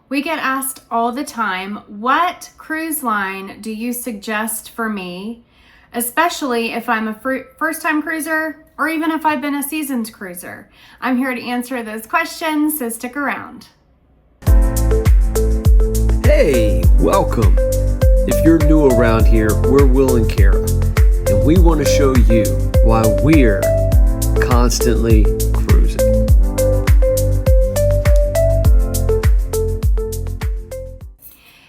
We get asked all the time, what cruise line do you suggest for me, especially if I'm a first-time cruiser or even if I've been a seasoned cruiser? I'm here to answer those questions, so stick around. Hey, welcome. If you're new around here, we're Will and Kara, and we want to show you why we're constantly cruising.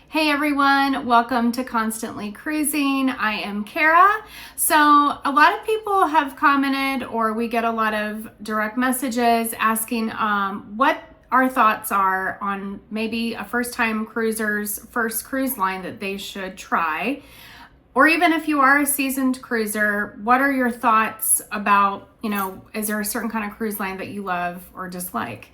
Hey everyone, welcome to Constantly Cruising. I am Kara. So a lot of people have commented, or we get a lot of direct messages asking what our thoughts are on maybe a first-time cruiser's first cruise line that they should try. Or even if you are a seasoned cruiser, what are your thoughts about, is there a certain kind of cruise line that you love or dislike?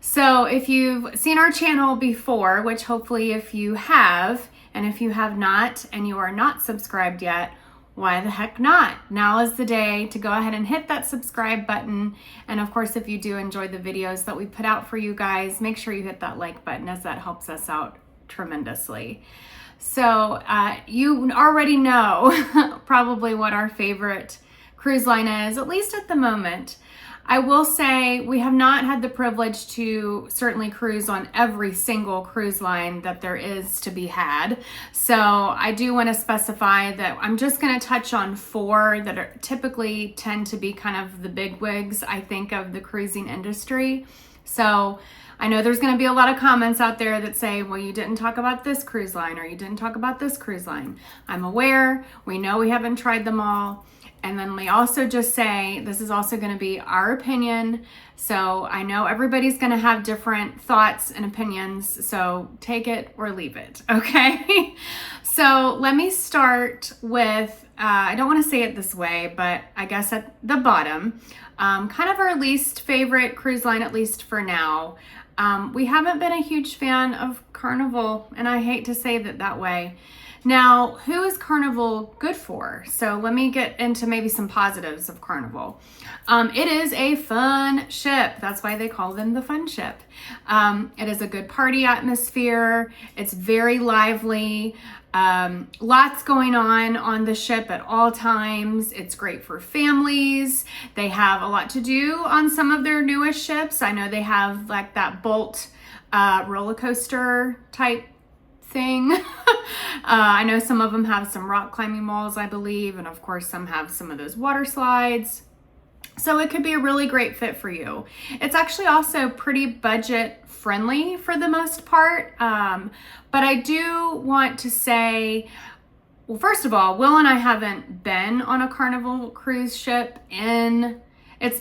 So if you've seen our channel before, which hopefully if you have, and if you have not and you are not subscribed yet, why the heck not? Now is the day to go ahead and hit that subscribe button. And of course, if you do enjoy the videos that we put out for you guys, make sure you hit that like button, as that helps us out tremendously. So you already know probably what our favorite cruise line is, at least at the moment. I will say we have not had the privilege to certainly cruise on every single cruise line that there is to be had. So I do want to specify that I'm just going to touch on four that are typically tend to be kind of the big wigs, I think, of the cruising industry. So I know there's going to be a lot of comments out there that say, well, you didn't talk about this cruise line, or you didn't talk about this cruise line. I'm aware. We know we haven't tried them all. And then we also just say, this is also going to be our opinion. So I know everybody's going to have different thoughts and opinions. So take it or leave it. Okay. So let me start with, I don't want to say it this way, but I guess at the bottom, kind of our least favorite cruise line, at least for now. We haven't been a huge fan of Carnival, and I hate to say that way. Now, who is Carnival good for? So let me get into maybe some positives of Carnival. It is a fun ship. That's why they call them the fun ship. It is a good party atmosphere. It's very lively. Lots going on the ship at all times. It's great for families. They have a lot to do on some of their newest ships. I know they have like that Bolt roller coaster type thing. I know some of them have some rock climbing walls, I believe, and of course some have some of those water slides. So it could be a really great fit for you. It's actually also pretty budget friendly for the most part. But I do want to say, well, first of all, Will and I haven't been on a Carnival cruise ship it's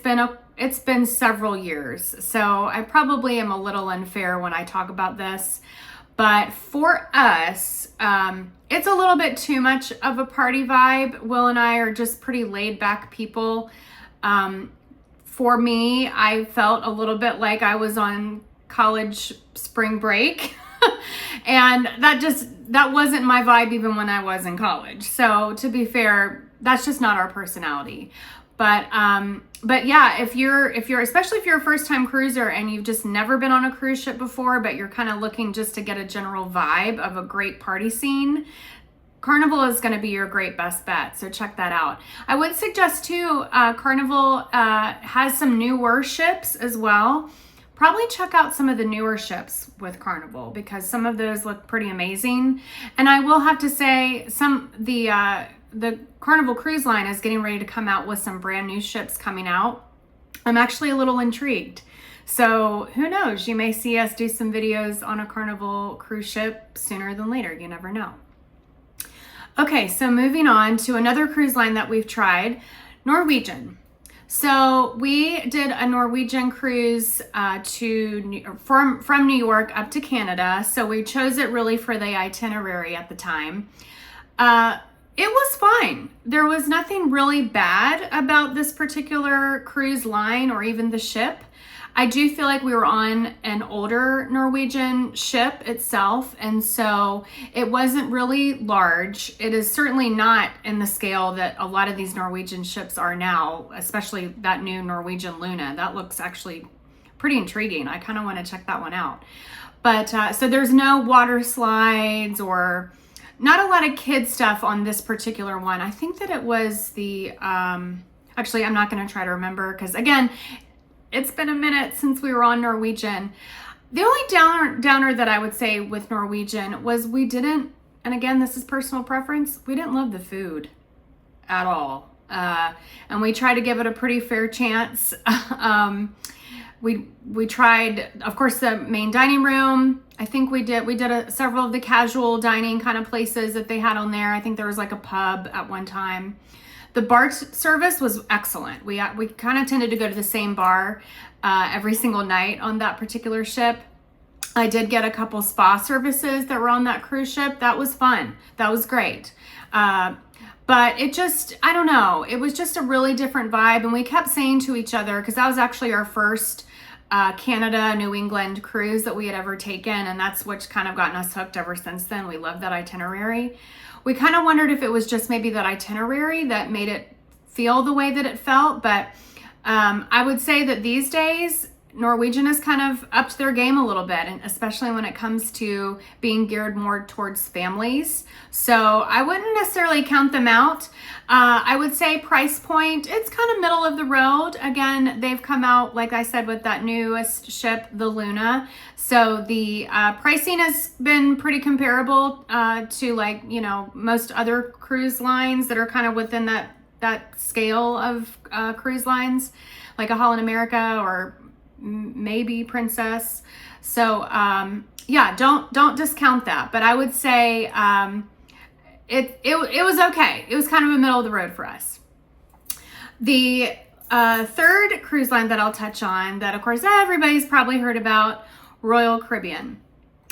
been several years. So I probably am a little unfair when I talk about this. But for us, it's a little bit too much of a party vibe. Will and I are just pretty laid back people. For me, I felt a little bit like I was on college spring break. And that wasn't my vibe even when I was in college. So to be fair, that's just not our personality. But yeah, if you're especially if you're a first-time cruiser and you've just never been on a cruise ship before, but you're kind of looking just to get a general vibe of a great party scene, Carnival is going to be your great best bet. So check that out. I would suggest too, Carnival has some newer ships as well. Probably check out some of the newer ships with Carnival, because some of those look pretty amazing. And I will have to say, the Carnival Cruise Line is getting ready to come out with some brand new ships coming out. I'm actually a little intrigued. So who knows? You may see us do some videos on a Carnival cruise ship sooner than later. You never know. Okay, so moving on to another cruise line that we've tried, Norwegian. So we did a Norwegian cruise from New York up to Canada. So we chose it really for the itinerary at the time. It was fine. There was nothing really bad about this particular cruise line or even the ship. I do feel like we were on an older Norwegian ship itself, and so it wasn't really large. It is certainly not in the scale that a lot of these Norwegian ships are now, especially that new Norwegian Luna. That looks actually pretty intriguing. I kind of want to check that one out. But so there's no water slides or not a lot of kid stuff on this particular one. I think that it was the, actually, I'm not going to try to remember because, again, it's been a minute since we were on Norwegian. The only downer that I would say with Norwegian was we didn't, and again, this is personal preference, we didn't love the food at all. And we tried to give it a pretty fair chance. We tried, of course, the main dining room. I think we did several of the casual dining kind of places that they had on there. I think there was like a pub at one time. The bar service was excellent. We kind of tended to go to the same bar every single night on that particular ship. I did get a couple spa services that were on that cruise ship. That was fun. That was great. But it just, I don't know, it was just a really different vibe. And we kept saying to each other, because that was actually our first Canada, New England cruise that we had ever taken. And that's what's kind of gotten us hooked ever since then. We love that itinerary. We kind of wondered if it was just maybe that itinerary that made it feel the way that it felt. But I would say that these days, Norwegian has kind of upped their game a little bit, and especially when it comes to being geared more towards families. So I wouldn't necessarily count them out. I would say price point, it's kind of middle of the road. Again, they've come out, like I said, with that newest ship, the Luna. So the pricing has been pretty comparable to, like, you know, most other cruise lines that are kind of within that scale of cruise lines, like a Holland America or maybe Princess. So yeah, don't discount that. But I would say it was okay. It was kind of a middle of the road for us. The third cruise line that I'll touch on, that of course everybody's probably heard about, Royal Caribbean.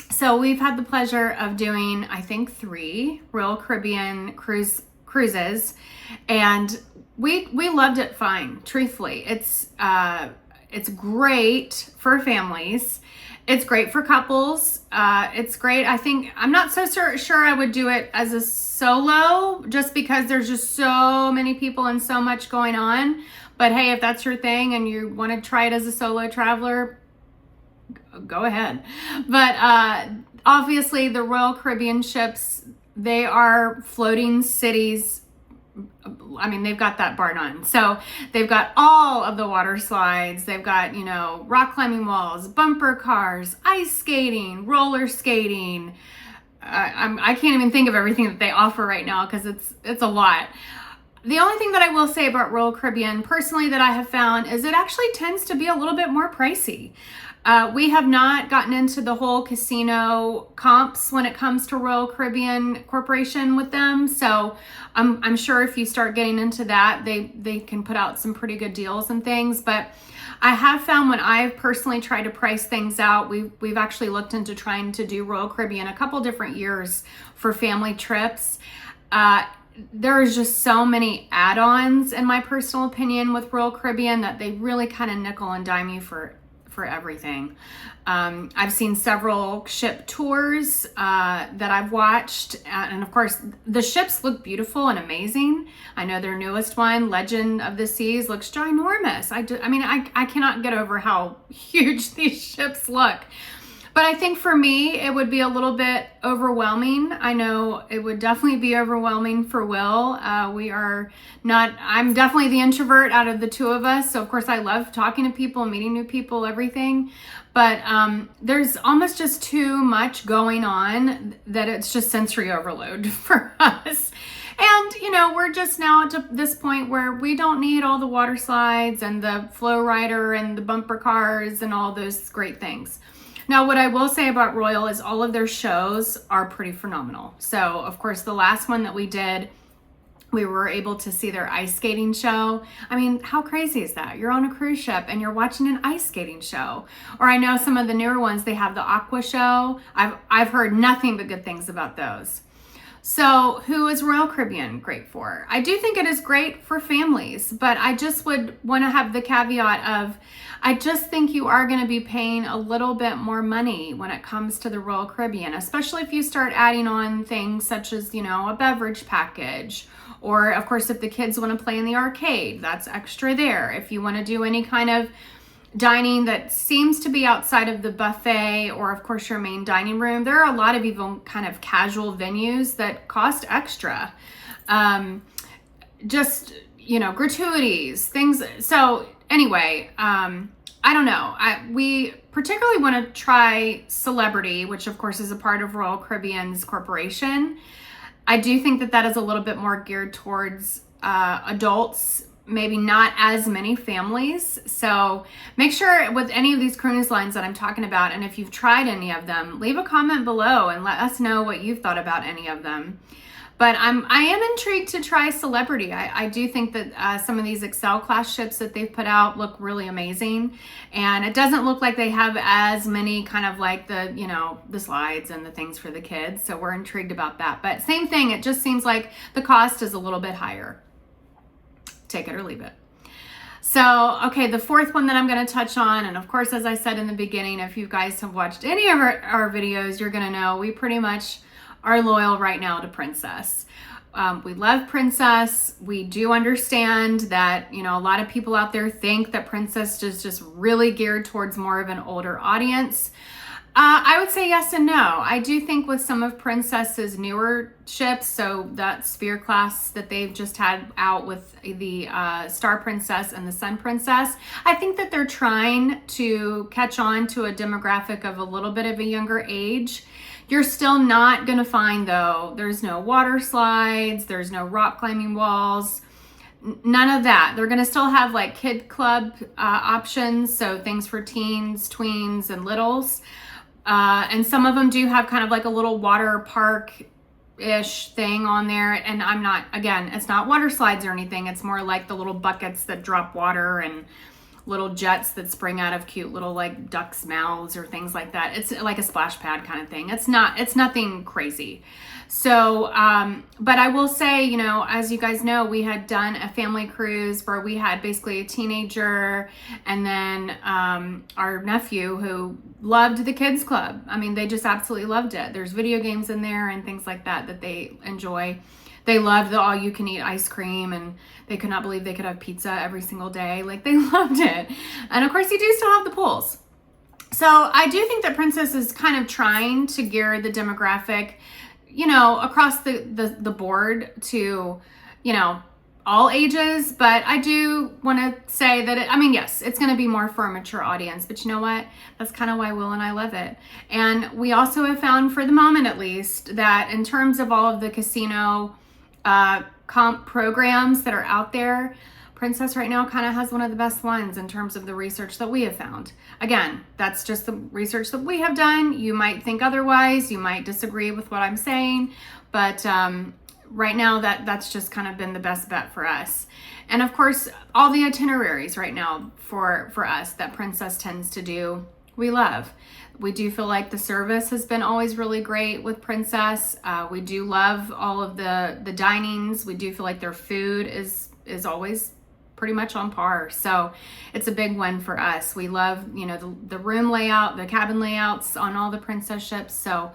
So we've had the pleasure of doing, I think, 3 Royal Caribbean cruises, and we loved it fine. Truthfully, it's great for families. It's great for couples. It's great. I think, I'm not so sure I would do it as a solo, just because there's just so many people and so much going on. But hey, if that's your thing and you want to try it as a solo traveler, go ahead. But obviously the Royal Caribbean ships, they are floating cities. I mean, they've got that bar none. So they've got all of the water slides. They've got, you know, rock climbing walls, bumper cars, ice skating, roller skating. I can't even think of everything that they offer right now because it's a lot. The only thing that I will say about Royal Caribbean personally that I have found is it actually tends to be a little bit more pricey. We have not gotten into the whole casino comps when it comes to Royal Caribbean Corporation with them. So I'm sure if you start getting into that, they can put out some pretty good deals and things. But I have found when I've personally tried to price things out, we've actually looked into trying to do Royal Caribbean a couple different years for family trips. There's just so many add-ons, in my personal opinion, with Royal Caribbean that they really kind of nickel and dime you for everything. I've seen several ship tours that I've watched, and of course the ships look beautiful and amazing. I know their newest one, Legend of the Seas, looks ginormous. I cannot get over how huge these ships look. But I think for me, it would be a little bit overwhelming. I know it would definitely be overwhelming for Will. I'm definitely the introvert out of the two of us. So of course I love talking to people, meeting new people, everything. But there's almost just too much going on that it's just sensory overload for us. And, you know, we're just now to this point where we don't need all the water slides and the flow rider and the bumper cars and all those great things. Now, what I will say about Royal is all of their shows are pretty phenomenal. So, of course, the last one that we did, we were able to see their ice skating show. I mean, how crazy is that? You're on a cruise ship and you're watching an ice skating show. Or I know some of the newer ones, they have the aqua show. I've heard nothing but good things about those. So who is Royal Caribbean great for? I do think it is great for families, but I just would want to have the caveat of, I just think you are going to be paying a little bit more money when it comes to the Royal Caribbean, especially if you start adding on things such as, you know, a beverage package, or of course, if the kids want to play in the arcade, that's extra there. If you want to do any kind of dining that seems to be outside of the buffet or of course your main dining room. There are a lot of even kind of casual venues that cost extra. Just, gratuities, things. So anyway, I don't know. We particularly want to try Celebrity, which of course is a part of Royal Caribbean's corporation. I do think that is a little bit more geared towards adults, maybe not as many families. So make sure with any of these cruise lines that I'm talking about, and if you've tried any of them, leave a comment below and let us know what you've thought about any of them. But I am intrigued to try Celebrity. I do think that some of these Excel class ships that they've put out look really amazing. And it doesn't look like they have as many kind of like the slides and the things for the kids. So we're intrigued about that. But same thing, it just seems like the cost is a little bit higher. Take it or leave it. So, okay, the fourth one that I'm going to touch on, and of course, as I said in the beginning, if you guys have watched any of our videos, you're going to know we pretty much are loyal right now to Princess. We love Princess. We do understand that, a lot of people out there think that Princess is just really geared towards more of an older audience. I would say yes and no. I do think with some of Princess's newer ships, so that Sphere class that they've just had out with the Star Princess and the Sun Princess, I think that they're trying to catch on to a demographic of a little bit of a younger age. You're still not going to find, though, there's no water slides, there's no rock climbing walls, none of that. They're going to still have like kid club options, so things for teens, tweens, and littles. And some of them do have kind of like a little water park-ish thing on there. And it's not water slides or anything. It's more like the little buckets that drop water and little jets that spring out of cute little like ducks' mouths or things like that. It's like a splash pad kind of thing. It's nothing crazy. So, but I will say, as you guys know, we had done a family cruise where we had basically a teenager and then our nephew who loved the kids club. I mean, they just absolutely loved it. There's video games in there and things like that they enjoy. They loved the all-you-can-eat ice cream, and they could not believe they could have pizza every single day. Like, they loved it. And of course, you do still have the pools. So I do think that Princess is kind of trying to gear the demographic, across the board to, all ages. But I do want to say that, yes, it's going to be more for a mature audience. But you know what? That's kind of why Will and I love it. And we also have found, for the moment at least, that in terms of all of the casino comp programs that are out there, Princess right now kind of has one of the best ones in terms of the research that we have found. Again, that's just the research that we have done. You might think otherwise. You might disagree with what I'm saying, but right now that's just kind of been the best bet for us. And of course, all the itineraries right now for us that Princess tends to do, we love. We do feel like the service has been always really great with Princess. We do love all of the dinings. We do feel like their food is always pretty much on par. So it's a big win for us. We love, the room layout, the cabin layouts on all the Princess ships. So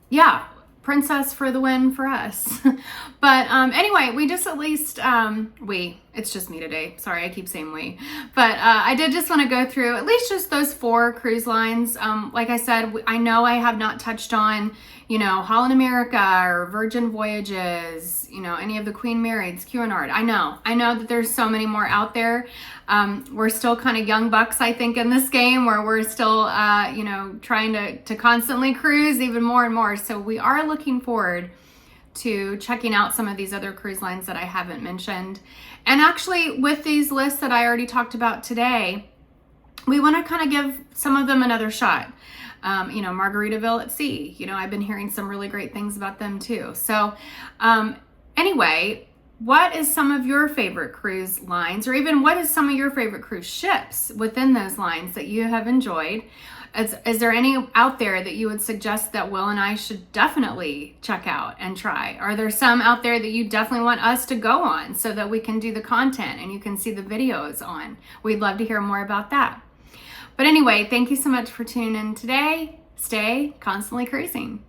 yeah, Princess for the win for us. But anyway, we just at least, it's just me today. Sorry, I keep saying we. But I did just want to go through at least just those 4 cruise lines. Like I said, I know I have not touched on, Holland America or Virgin Voyages, any of the Queen Mary's, Cunard. I know that there's so many more out there. We're still kind of young bucks, I think, in this game where we're still, trying to constantly cruise even more and more. So we are looking forward to checking out some of these other cruise lines that I haven't mentioned. And actually, with these lists that I already talked about today, we want to kind of give some of them another shot. Margaritaville at sea. I've been hearing some really great things about them too. So anyway, what is some of your favorite cruise lines, or even what is some of your favorite cruise ships within those lines that you have enjoyed? Is there any out there that you would suggest that Will and I should definitely check out and try? Are there some out there that you definitely want us to go on so that we can do the content and you can see the videos on? We'd love to hear more about that. But anyway, thank you so much for tuning in today. Stay constantly cruising.